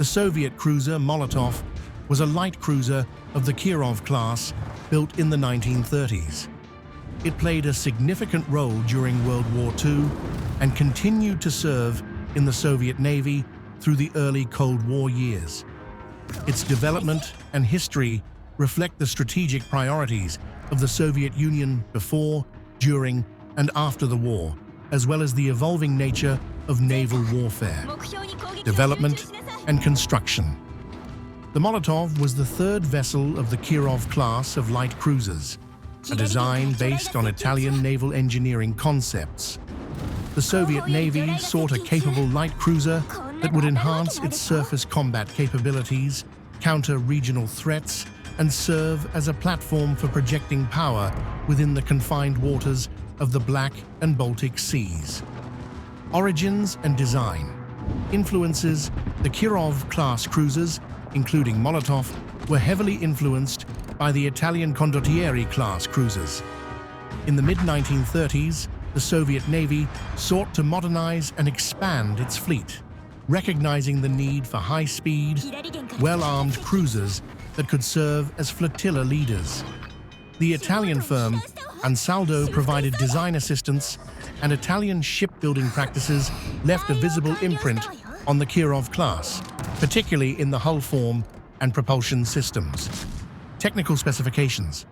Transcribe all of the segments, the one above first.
The Soviet cruiser Molotov was a light cruiser of the Kirov class built in the 1930s. It played a significant role during World War II and continued to serve in the Soviet Navy through the early Cold War years. Its development and history reflect the strategic priorities of the Soviet Union before, during, and after the war, as well as the evolving nature of naval warfare, development, and construction. The Molotov was the third vessel of the Kirov class of light cruisers, a design based on Italian naval engineering concepts. The Soviet Navy sought a capable light cruiser that would enhance its surface combat capabilities, counter regional threats, and serve as a platform for projecting power within the confined waters of the Black and Baltic Seas. Origins and design. Influences. The Kirov-class cruisers, including Molotov, were heavily influenced by the Italian Condottieri-class cruisers. In the mid-1930s, the Soviet Navy sought to modernize and expand its fleet, recognizing the need for high-speed, well-armed cruisers that could serve as flotilla leaders. The Italian firm Ansaldo provided design assistance, and Italian shipbuilding practices left a visible imprint on the Kirov class, particularly in the hull form and propulsion systems. Technical specifications.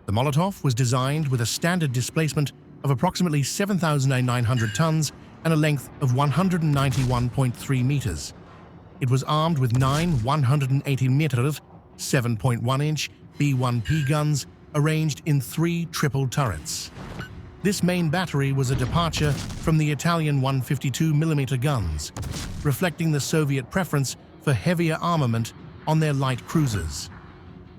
The Molotov was designed with a standard displacement of approximately 7,900 tons and a length of 191.3 meters. It was armed with 9 180-meter, 7.1-inch B1P guns arranged in 3 triple turrets. This main battery was a departure from the Italian 152mm guns, reflecting the Soviet preference for heavier armament on their light cruisers.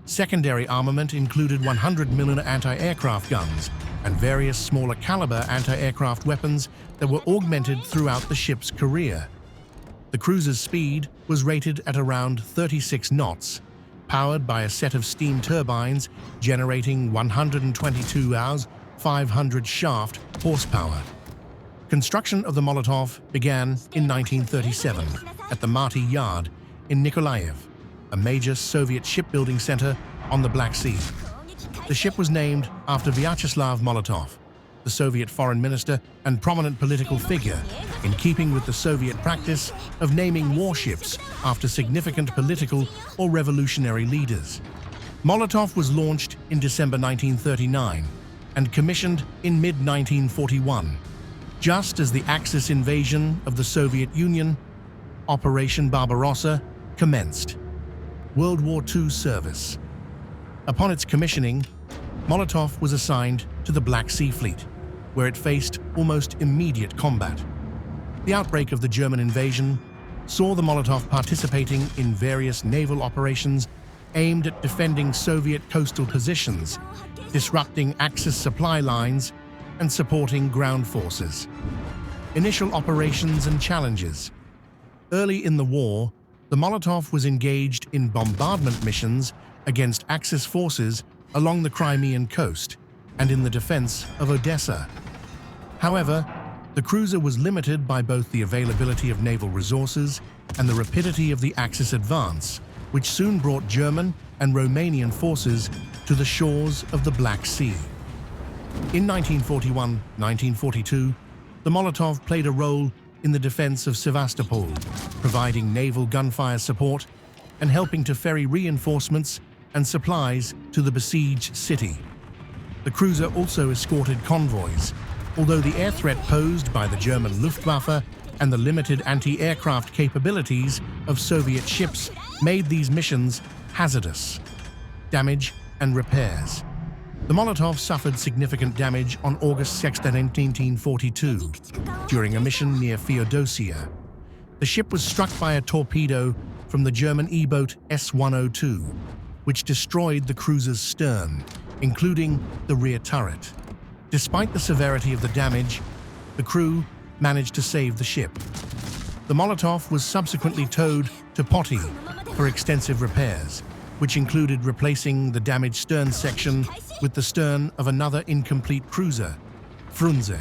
Secondary armament included 100mm anti-aircraft guns and various smaller caliber anti-aircraft weapons that were augmented throughout the ship's career. The cruiser's speed was rated at around 36 knots, powered by a set of steam turbines generating 122 hours, 500 shaft horsepower. Construction of the Molotov began in 1937 at the Marty Yard in Nikolaev, a major Soviet shipbuilding center on the Black Sea. The ship was named after Vyacheslav Molotov, the Soviet foreign minister and prominent political figure, in keeping with the Soviet practice of naming warships after significant political or revolutionary leaders. Molotov was launched in December 1939 and commissioned in mid-1941. Just as the Axis invasion of the Soviet Union, Operation Barbarossa, commenced. World War II service. Upon its commissioning, Molotov was assigned to the Black Sea Fleet, where it faced almost immediate combat. The outbreak of the German invasion saw the Molotov participating in various naval operations aimed at defending Soviet coastal positions, disrupting Axis supply lines, and supporting ground forces. Initial operations and challenges. Early in the war, the Molotov was engaged in bombardment missions against Axis forces along the Crimean coast and in the defense of Odessa. However, the cruiser was limited by both the availability of naval resources and the rapidity of the Axis advance, which soon brought German and Romanian forces to the shores of the Black Sea. In 1941-1942, the Molotov played a role in the defense of Sevastopol, providing naval gunfire support and helping to ferry reinforcements and supplies to the besieged city. The cruiser also escorted convoys, although the air threat posed by the German Luftwaffe and the limited anti-aircraft capabilities of Soviet ships made these missions hazardous. Damage and repairs. The Molotov suffered significant damage on August 6, 1942, during a mission near Feodosia. The ship was struck by a torpedo from the German E-boat S-102, which destroyed the cruiser's stern, including the rear turret. Despite the severity of the damage, the crew managed to save the ship. The Molotov was subsequently towed to Poti for extensive repairs, which included replacing the damaged stern section with the stern of another incomplete cruiser, Frunze.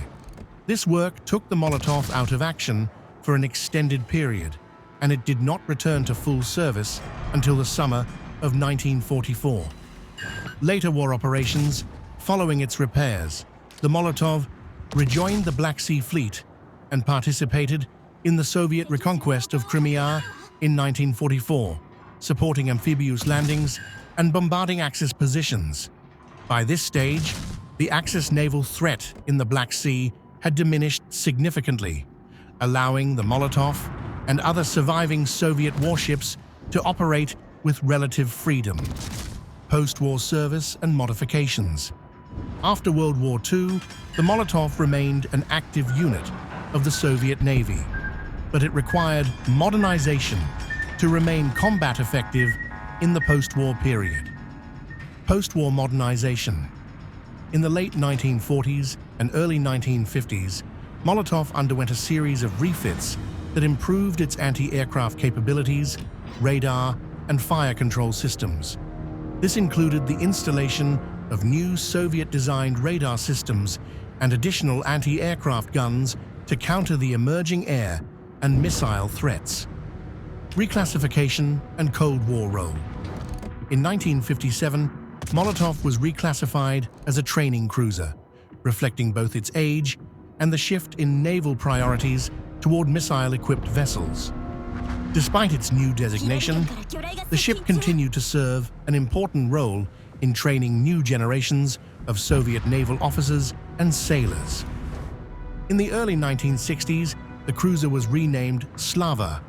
This work took the Molotov out of action for an extended period, and it did not return to full service until the summer of 1944. Later war operations, following its repairs, the Molotov rejoined the Black Sea Fleet and participated in the Soviet reconquest of Crimea in 1944, supporting amphibious landings and bombarding Axis positions. By this stage, the Axis naval threat in the Black Sea had diminished significantly, allowing the Molotov and other surviving Soviet warships to operate with relative freedom. Post-war service and modifications. After World War II, the Molotov remained an active unit of the Soviet Navy, but it required modernization to remain combat effective in the post-war period. Post-war modernization. In the late 1940s and early 1950s, Molotov underwent a series of refits that improved its anti-aircraft capabilities, radar, and fire control systems. This included the installation of new Soviet-designed radar systems and additional anti-aircraft guns to counter the emerging air and missile threats. Reclassification and Cold War role. In 1957, Molotov was reclassified as a training cruiser, reflecting both its age and the shift in naval priorities toward missile-equipped vessels. Despite its new designation, the ship continued to serve an important role in training new generations of Soviet naval officers and sailors. In the early 1960s, the cruiser was renamed Slava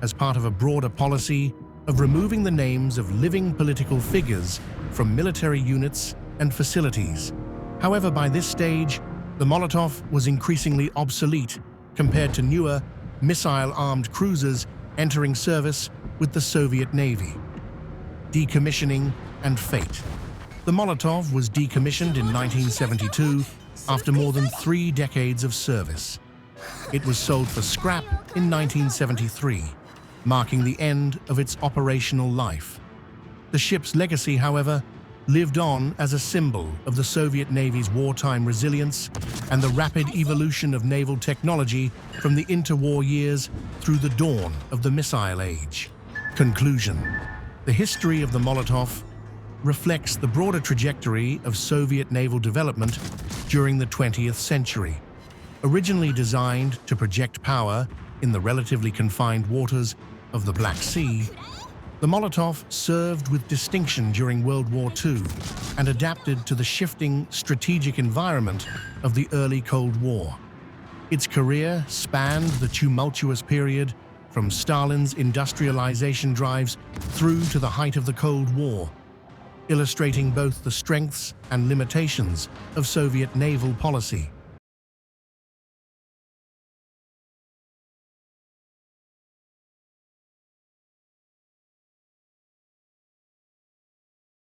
as part of a broader policy of removing the names of living political figures from military units and facilities. However, by this stage, the Molotov was increasingly obsolete compared to newer, missile-armed cruisers entering service with the Soviet Navy. Decommissioning and fate. The Molotov was decommissioned in 1972 after more than 3 decades of service. It was sold for scrap in 1973, marking the end of its operational life. The ship's legacy, however, lived on as a symbol of the Soviet Navy's wartime resilience and the rapid evolution of naval technology from the interwar years through the dawn of the missile age. Conclusion. The history of the Molotov reflects the broader trajectory of Soviet naval development during the 20th century. Originally designed to project power in the relatively confined waters of the Black Sea, the Molotov served with distinction during World War II and adapted to the shifting strategic environment of the early Cold War. Its career spanned the tumultuous period from Stalin's industrialization drives through to the height of the Cold War, illustrating both the strengths and limitations of Soviet naval policy.